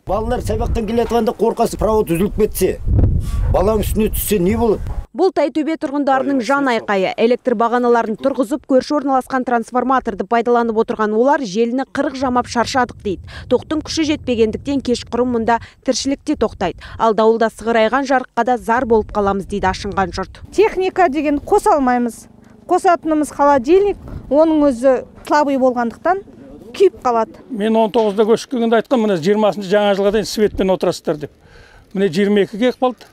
Балалар сабақтан келе жатқанда қорқасы провод үзіліп кетсе, балаң үстіне түссе не болады? Бұл Тайтөбе тұрғындарының жан айқайы. Электр бағаналарын тұрғызып, көрші орналасқан трансформаторды пайдаланып отырған олар желіні 40 жамап шаршадық дейді. Тоқтың күші жетпегендіктен кешқұрым мұнда тіршілікте тоқтайды. Ал дауылда сығырайған жарыққа да зар болып қаламыз дейді ашынған жұрт. Техника деген қоса алмаймыз. Қосатынымыз холодильник, оның өзі слабый болғандықтан күйіп қалады. Мен 19-да көшіп келгенде айтқан, міне 20-шы жаңа жылға дейін светпен отырасыздар деп. Міне 22-ге қалды.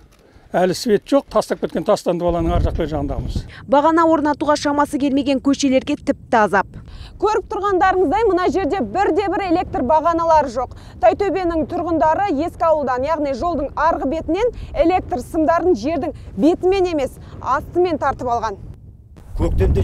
Әлі свет жоқ, тастап кеткен тастанды баланың ар жақ бер жағындамыз. Бағана орнатуға шамасы келмеген көшелерге тіпті азап. Көріп тұрғандарыңыздай, мына жерде бірде-бір электр бағаналары жоқ. Тайтөбенің тұрғындары ескі ауылдан, яғни жолдың арғы бетінен электр сымдарын жердің бетімен емес, астымен тартып алған. Көктемде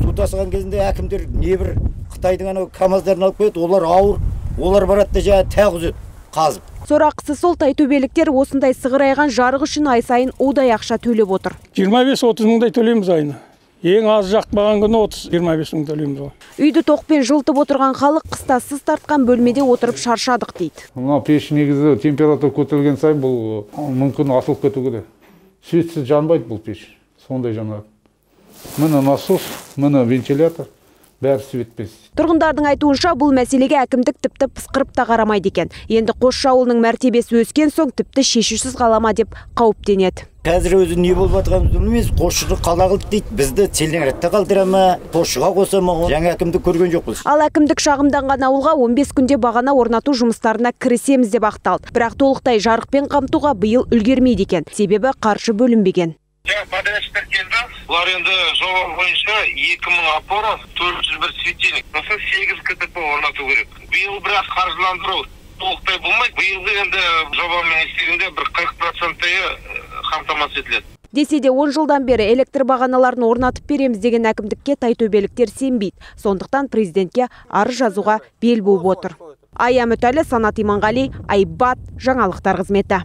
су тасыған кезінде әкімдер небір Қытайдың анау КамАЗдарын алып келеді, олар ауыр, олар барады да тағы үзеді, қазып. Сорақысы сол Тайтөбеліктер осындай сығырайған жарық үшін ай сайын удай ақша төлеп отыр. 25-30 мыңдай төлейміз айына. Ең аз жақпаған күні 30-25 мың төлейміз ғой. Үйді тоқпен жылтып отырған халық қыста сыз тартқан бөлмеде отырып шаршадық дейді. Мына пеш негізі температура көтерілген сайын бұл мүмкін асылып кету керек. Светсіз жанбайды бұл пеш. Сондай жанады. Міне насос, міне вентилятор. Бәрі светпес. Тұрғындардың айтуынша бұл мәселеге әкімдік тіпті пысқырып та қарамайды екен. Енді Қосшы ауылының мәртебесі өскен соң тіпті шешусіз қалама деп қауіптенеді. Қазір өзі не болып жатқанымызды білмейміз. Қосшыны қала қылды дейді. Бізді Целиноградта қалдыра ма, Қосшыға қоса ма? Жаңа әкімдік көрген жоқпыз. Ал әкімдік шағымданған ауылға 15 күнде бағана орнату жұмыстарына кірісеміз деп ақталды. Бірақ толықтай жарықпен қамтуға биыл үлгермейді екен. Себебі қаржы бөлінбеген. Подрядчиктер келді. Бұлар енді жоба бойынша 2000 опора, 401 светильник. Осы 8 КТП орнату керек. Биыл бірақ қаржыландыру толықтай болмайды. Биылғы енді жобамен есебінде бір 40% қамтамасыз етіледі. Десе де 10 жылдан бері электр бағаналарын орнатып береміз деген әкімдікке тайтөбеліктер сенбейді. Сондықтан президентке арыз жазуға бел буып отыр. Ая Мүтәлі, Санат Иманғали, Айбат, жаңалықтар қызметі.